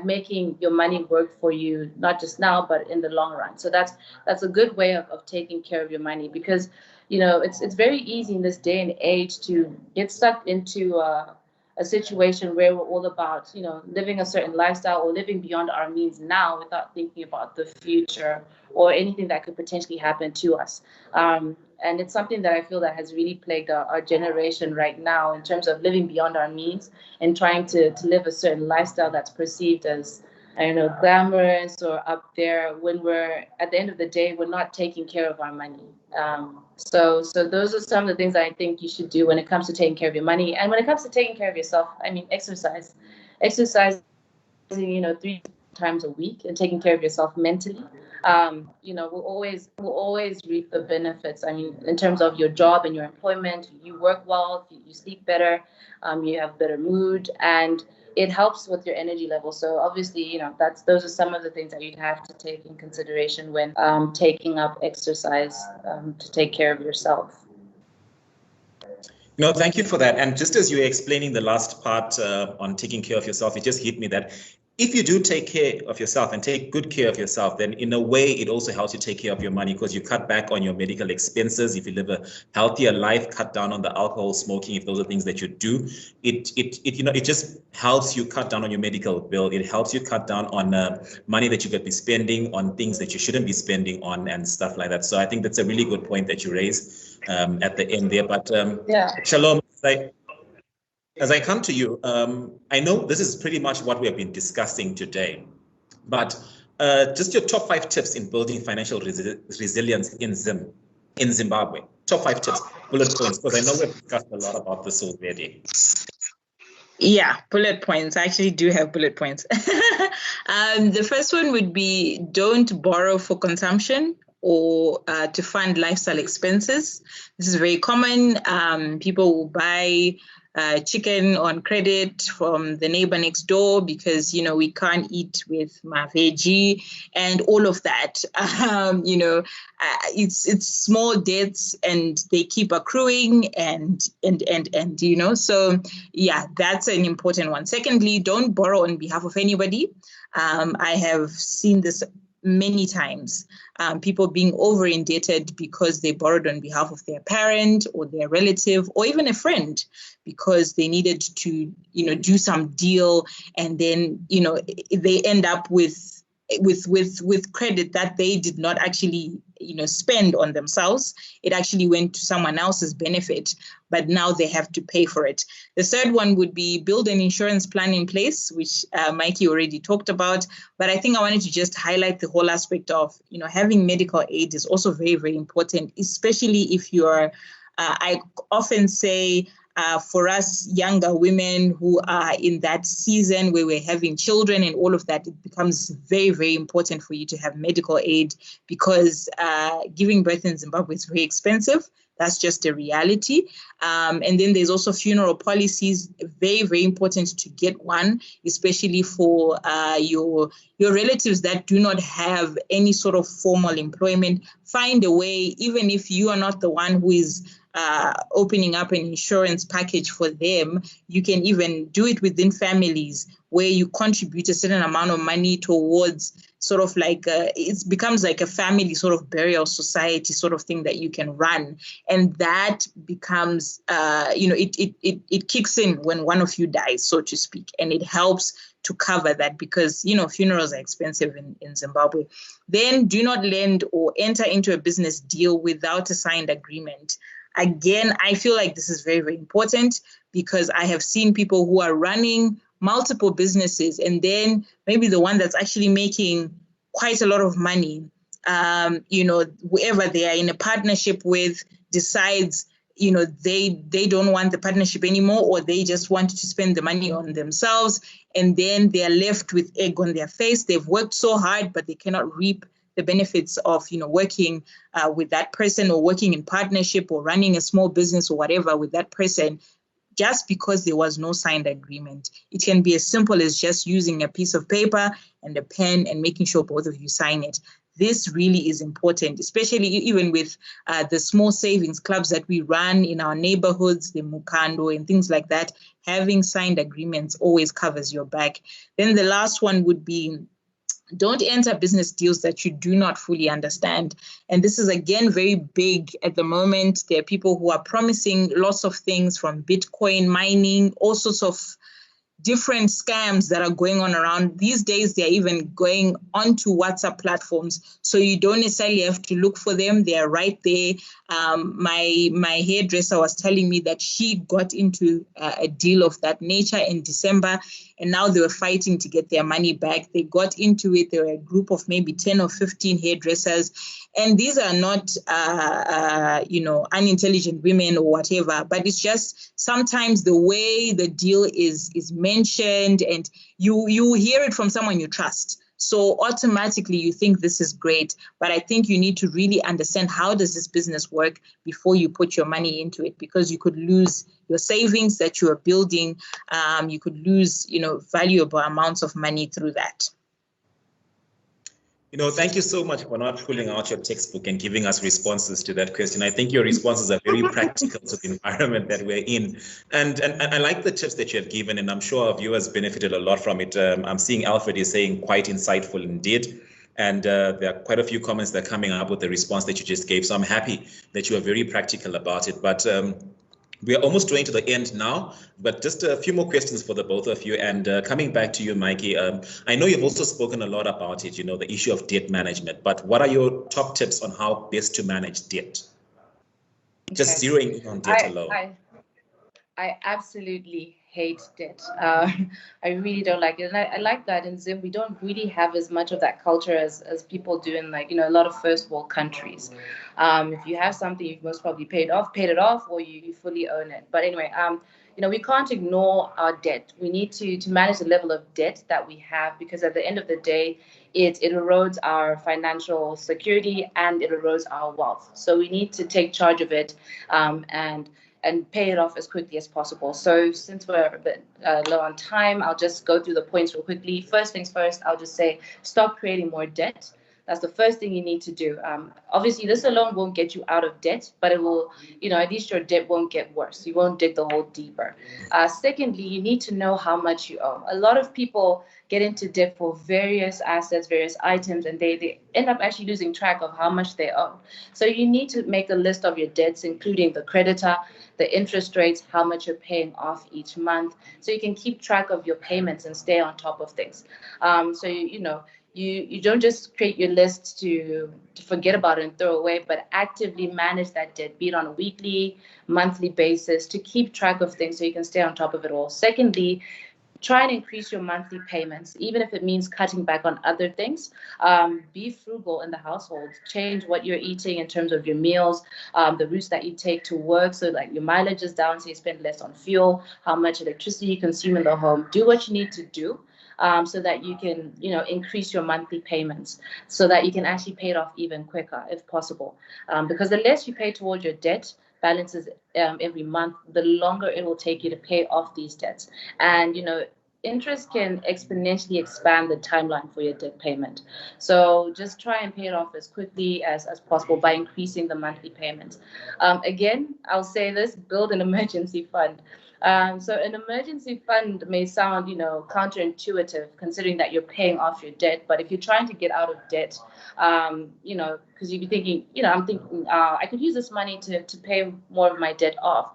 making your money work for you, not just now but in the long run. So that's a good way of taking care of your money, because it's very easy in this day and age to get stuck into a situation where we're all about living a certain lifestyle or living beyond our means now, without thinking about the future or anything that could potentially happen to us. And it's something that I feel that has really plagued our generation right now, in terms of living beyond our means and trying to live a certain lifestyle that's perceived as, glamorous or up there, when we're, at the end of the day, we're not taking care of our money. So those are some of the things I think you should do when it comes to taking care of your money. And when it comes to taking care of yourself, exercise, 3 times a week, and taking care of yourself mentally, will always reap the benefits. In terms of your job and your employment, you work well, you sleep better, you have better mood, and it helps with your energy level. So obviously, those are some of the things that you'd have to take in consideration when taking up exercise to take care of yourself. No, thank you for that. And just as you were explaining the last part on taking care of yourself, it just hit me that if you do take care of yourself and take good care of yourself, then in a way it also helps you take care of your money, because you cut back on your medical expenses. If you live a healthier life, cut down on the alcohol, smoking, if those are things that you do, it just helps you cut down on your medical bill. It helps you cut down on money that you could be spending on things that you shouldn't be spending on and stuff like that. So I think that's a really good point that you raised at the end there. But Shalom, as I come to you, I know this is pretty much what we have been discussing today, but just your top 5 tips in building financial resilience in Zimbabwe. Top 5 tips, bullet points, because I know we've discussed a lot about this already. Yeah, bullet points. I actually do have bullet points. The first one would be, don't borrow for consumption or to fund lifestyle expenses. This is very common. People will buy chicken on credit from the neighbor next door because, we can't eat with my veggie and all of that. It's small debts and they keep accruing and so yeah, that's an important one. Secondly, don't borrow on behalf of anybody. I have seen this many times, people being over indebted because they borrowed on behalf of their parent or their relative or even a friend, because they needed to, do some deal, and then, they end up with credit that they did not actually, spend on themselves. It actually went to someone else's benefit, but now they have to pay for it. The third one would be build an insurance plan in place, which Mikey already talked about. But I think I wanted to just highlight the whole aspect of, having medical aid is also very, very important, especially if you're, I often say, for us younger women who are in that season where we're having children and all of that, it becomes very, very important for you to have medical aid, because giving birth in Zimbabwe is very expensive. That's just a reality. And then there's also funeral policies, very, very important to get one, especially for your relatives that do not have any sort of formal employment. Find a way, even if you are not the one who is opening up an insurance package for them, you can even do it within families where you contribute a certain amount of money towards sort of like it becomes like a family sort of burial society sort of thing that you can run, and that becomes it kicks in when one of you dies, so to speak, and it helps to cover that, because funerals are expensive in Zimbabwe. Then do not lend or enter into a business deal without a signed agreement. Again, I feel like this is very, very important, because I have seen people who are running multiple businesses, and then maybe the one that's actually making quite a lot of money, whoever they are in a partnership with decides, they don't want the partnership anymore, or they just wanted to spend the money on themselves, and then they are left with egg on their face. They've worked so hard, but they cannot reap the benefits of working with that person, or working in partnership, or running a small business or whatever with that person, just because there was no signed agreement. It can be as simple as just using a piece of paper and a pen and making sure both of you sign it. This really is important, especially even with the small savings clubs that we run in our neighborhoods, the Mukando and things like that. Having signed agreements always covers your back. Then the last one would be, don't enter business deals that you do not fully understand. And this is, again, very big at the moment. There are people who are promising lots of things, from Bitcoin mining, all sorts of different scams that are going on around. These days, they're even going onto WhatsApp platforms, so you don't necessarily have to look for them. They're right there. My hairdresser was telling me that she got into a deal of that nature in December, and now they were fighting to get their money back. They got into it. There were a group of maybe 10 or 15 hairdressers, and these are not, unintelligent women or whatever, but it's just sometimes the way the deal is mentioned, and you hear it from someone you trust. So automatically you think this is great, but I think you need to really understand, how does this business work before you put your money into it, because you could lose your savings that you are building. You could lose, valuable amounts of money through that. Thank you so much for not pulling out your textbook and giving us responses to that question. I think your responses are very practical to the environment that we're in. And I like the tips that you have given, and I'm sure our viewers benefited a lot from it. I'm seeing Alfred is saying quite insightful indeed. And there are quite a few comments that are coming up with the response that you just gave. So I'm happy that you are very practical about it. But we are almost drawing to the end now, but just a few more questions for the both of you. And coming back to you, Mikey, I know you've also spoken a lot about it, the issue of debt management, but what are your top tips on how best to manage debt? Just zeroing in on debt alone. I absolutely hate debt. I really don't like it. And I like that in Zim, we don't really have as much of that culture as people do in a lot of first world countries. If you have something, you've most probably paid it off, or you fully own it. But anyway, we can't ignore our debt. We need to manage the level of debt that we have, because at the end of the day, it erodes our financial security and it erodes our wealth. So we need to take charge of it and pay it off as quickly as possible. So since we're a bit low on time, I'll just go through the points real quickly. First things first, I'll just say, stop creating more debt. That's the first thing you need to do. Obviously, this alone won't get you out of debt, but it will, at least your debt won't get worse. You won't dig the hole deeper. Secondly, you need to know how much you owe. A lot of people get into debt for various assets, various items, and they end up actually losing track of how much they owe. So you need to make a list of your debts, including the creditor, the interest rates, how much you're paying off each month, so you can keep track of your payments and stay on top of things. So you don't just create your list to forget about it and throw away, but actively manage that debt, be it on a weekly, monthly basis, to keep track of things so you can stay on top of it all. Secondly, try and increase your monthly payments, even if it means cutting back on other things. Be frugal in the household. Change what you're eating in terms of your meals, the routes that you take to work, so like your mileage is down, so you spend less on fuel, how much electricity you consume in the home. Do what you need to do so that you can, increase your monthly payments, so that you can actually pay it off even quicker if possible. Because the less you pay towards your debt balances every month, the longer it will take you to pay off these debts. And, interest can exponentially expand the timeline for your debt payment. So just try and pay it off as quickly as possible by increasing the monthly payments. Again, I'll say this, build an emergency fund. So an emergency fund may sound, counterintuitive, considering that you're paying off your debt. But if you're trying to get out of debt, because you'd be thinking, I'm thinking I could use this money to pay more of my debt off.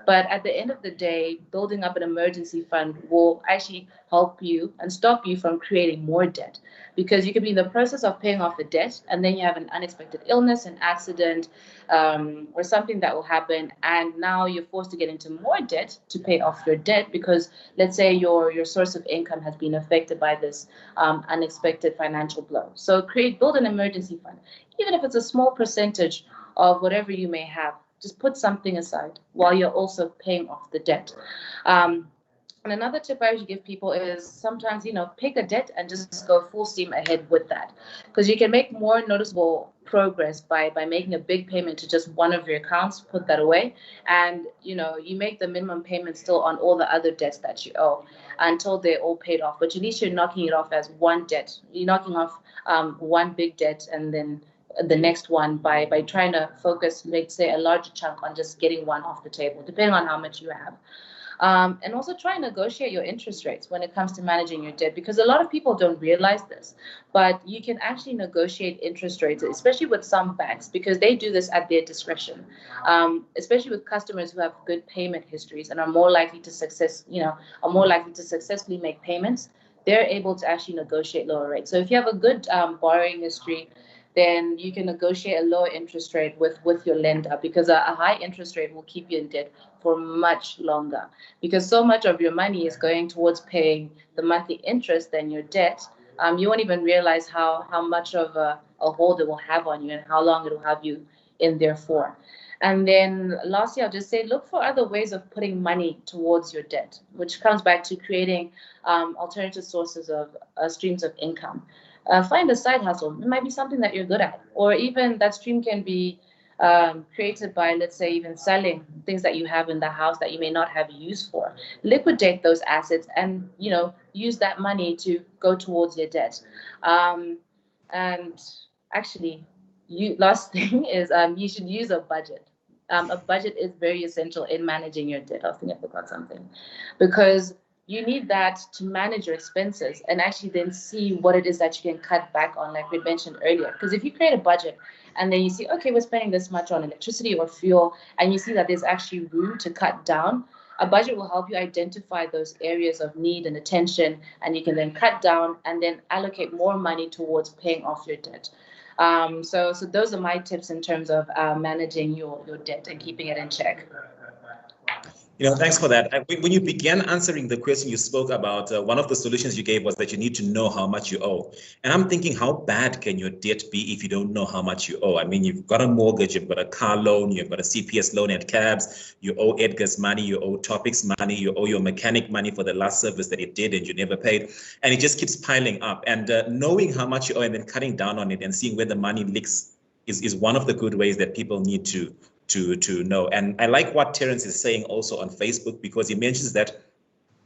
But at the end of the day, building up an emergency fund will actually help you and stop you from creating more debt, because you could be in the process of paying off the debt, and then you have an unexpected illness, an accident, or something that will happen, and now you're forced to get into more debt to pay off your debt, because let's say your source of income has been affected by this unexpected financial blow. So build an emergency fund, even if it's a small percentage of whatever you may have. Just put something aside while you're also paying off the debt. And another tip I usually give people is sometimes, pick a debt and just go full steam ahead with that, because you can make more noticeable progress by making a big payment to just one of your accounts, put that away, and, you make the minimum payment still on all the other debts that you owe until they're all paid off. But at least you're knocking it off as one debt. You're knocking off one big debt, and then the next one by trying to focus, let's say, a larger chunk on just getting one off the table, depending on how much you have. And also try and negotiate your interest rates when it comes to managing your debt, because a lot of people don't realize this, but you can actually negotiate interest rates, especially with some banks, because they do this at their discretion, especially with customers who have good payment histories and are more likely to successfully make payments. They're able to actually negotiate lower rates. So if you have a good borrowing history, then you can negotiate a lower interest rate with your lender, because a high interest rate will keep you in debt for much longer, because so much of your money is going towards paying the monthly interest than your debt. You won't even realize how much of a hold it will have on you and how long it will have you in there for. And then lastly, I'll just say, look for other ways of putting money towards your debt, which comes back to creating alternative sources of streams of income. Find a side hustle. It might be something that you're good at, or even that stream can be created by, let's say, even selling things that you have in the house that you may not have use for. Liquidate those assets and, use that money to go towards your debt. And actually, last thing is you should use a budget. A budget is very essential in managing your debt. I think I forgot something, because you need that to manage your expenses and actually then see what it is that you can cut back on, like we mentioned earlier. Because if you create a budget and then you see, okay, we're spending this much on electricity or fuel, and you see that there's actually room to cut down, a budget will help you identify those areas of need and attention, and you can then cut down and then allocate more money towards paying off your debt. So those are my tips in terms of managing your debt and keeping it in check. Thanks for that. When you began answering the question, you spoke about one of the solutions you gave was that you need to know how much you owe. And I'm thinking, how bad can your debt be if you don't know how much you owe? I mean, you've got a mortgage, you've got a car loan, you've got a CPS loan at cabs, you owe Edgar's money, you owe Topic's money, you owe your mechanic money for the last service that it did and you never paid. And it just keeps piling up. And knowing how much you owe and then cutting down on it and seeing where the money leaks is one of the good ways that people need to know. And I like what Terence is saying also on Facebook, because he mentions that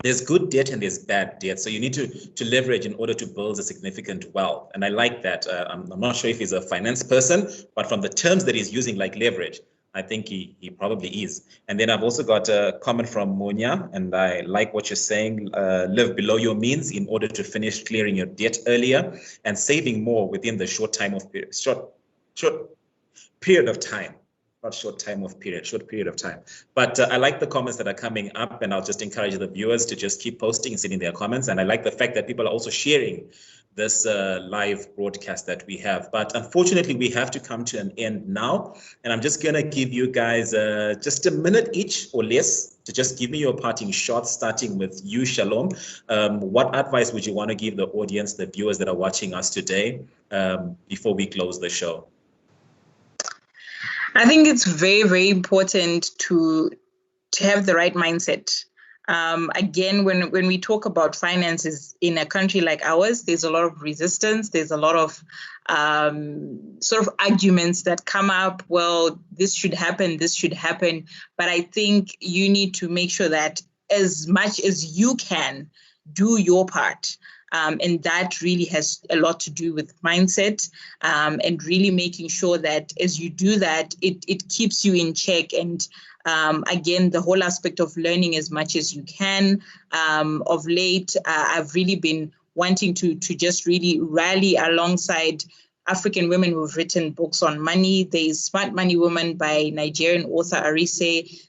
there's good debt and there's bad debt. So you need to leverage in order to build a significant wealth. And I like that. I'm not sure if he's a finance person, but from the terms that he's using, like leverage, I think he probably is. And then I've also got a comment from Monia, and I like what you're saying, live below your means in order to finish clearing your debt earlier and saving more within the short period of time. Not short period of time. But I like the comments that are coming up, and I'll just encourage the viewers to just keep posting and sending their comments. And I like the fact that people are also sharing this live broadcast that we have. But unfortunately, we have to come to an end now. And I'm just going to give you guys just a minute each or less to just give me your parting shots, starting with you, Shalom. What advice would you want to give the audience, the viewers that are watching us today, before we close the show? I think it's very, very important to have the right mindset. Again, when we talk about finances in a country like ours, there's a lot of resistance. There's a lot of sort of arguments that come up. Well, this should happen. But I think you need to make sure that as much as you can, do your part. And that really has a lot to do with mindset, and really making sure that as you do that, it keeps you in check. And again, the whole aspect of learning as much as you can. Of late, I've really been wanting to just really rally alongside African women who've written books on money. There's Smart Money Woman by Nigerian author Arise.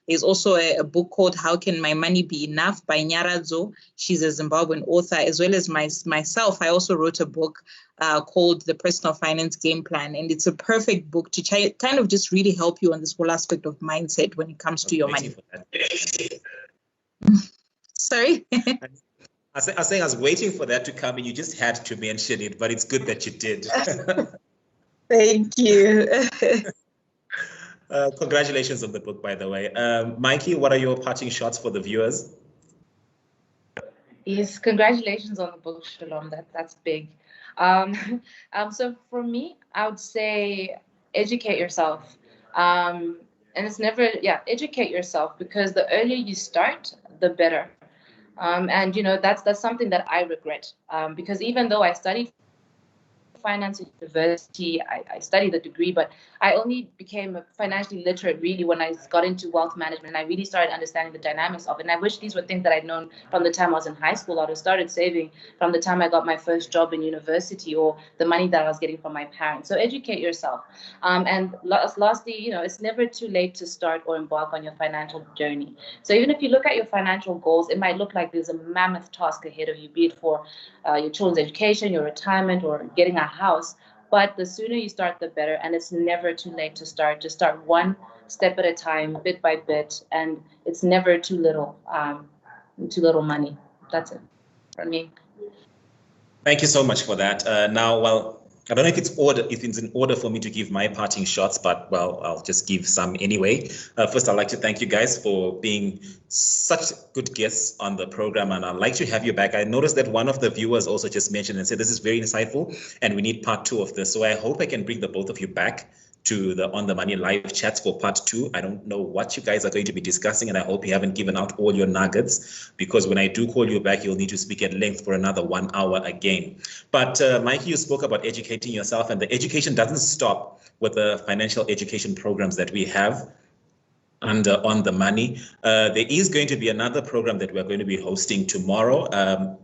There's also a book called How Can My Money Be Enough by Nyaradzo. She's a Zimbabwean author, as well as myself. I also wrote a book called The Personal Finance Game Plan. And it's a perfect book to kind of just really help you on this whole aspect of mindset when it comes to your money. Sorry? I was waiting for that to come, and you just had to mention it, but it's good that you did. Thank you. Congratulations on the book, by the way. Mikey, what are your parting shots for the viewers? Yes, congratulations on the book, Shalom. That's big. So for me, I would say educate yourself. And it's never, educate yourself, because the earlier you start, the better. And that's something that I regret, because even though I studied finance at university, I studied the degree, but I only became financially literate really when I got into wealth management. I really started understanding the dynamics of it. And I wish these were things that I'd known from the time I was in high school. I'd have started saving from the time I got my first job in university, or the money that I was getting from my parents. So educate yourself. And lastly, it's never too late to start or embark on your financial journey. So even if you look at your financial goals, it might look like there's a mammoth task ahead of you, be it for your children's education, your retirement, or getting a house. But the sooner you start, the better. And it's never too late to start. Just start one step at a time, bit by bit. And it's never too little money. That's it for me. Thank you so much for that. Now, I don't know if it's in order for me to give my parting shots, but I'll just give some anyway. First, I'd like to thank you guys for being such good guests on the program, and I'd like to have you back. I noticed that one of the viewers also just mentioned and said this is very insightful, and we need part 2 of this. So I hope I can bring the both of you back to the On the Money live chats for part 2. I don't know what you guys are going to be discussing, and I hope you haven't given out all your nuggets, because when I do call you back, you'll need to speak at length for another 1 hour again. But Mikey, you spoke about educating yourself, and the education doesn't stop with the financial education programs that we have under On the Money. There is going to be another program that we're going to be hosting tomorrow,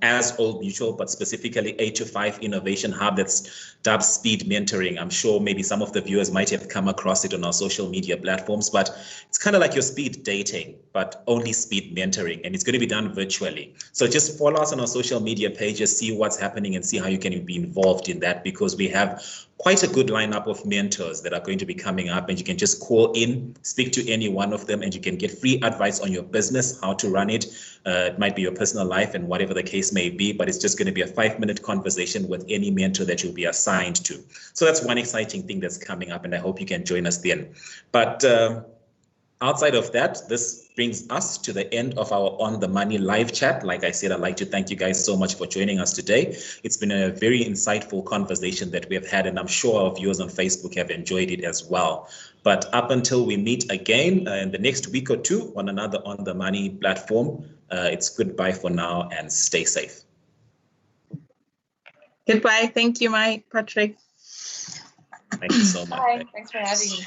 as Old Mutual, but specifically 8 to 5 Innovation Hub, that's dubbed Speed Mentoring. I'm sure maybe some of the viewers might have come across it on our social media platforms, but it's kind of like your speed dating, but only speed mentoring, and it's going to be done virtually. So just follow us on our social media pages, see what's happening, and see how you can be involved in that, because we have quite a good lineup of mentors that are going to be coming up, and you can just call in, speak to any one of them, and you can get free advice on your business, how to run it. It might be your personal life and whatever the case may be, but it's just going to be a 5-minute conversation with any mentor that you'll be assigned to. So that's one exciting thing that's coming up, and I hope you can join us then. But outside of that, this brings us to the end of our On the Money live chat. Like I said, I'd like to thank you guys so much for joining us today. It's been a very insightful conversation that we have had, and I'm sure our viewers on Facebook have enjoyed it as well. But up until we meet again in the next week or two on another On the Money platform, it's goodbye for now, and stay safe. Goodbye. Thank you, Patrick. Thank you so much. Bye. Thanks for having me.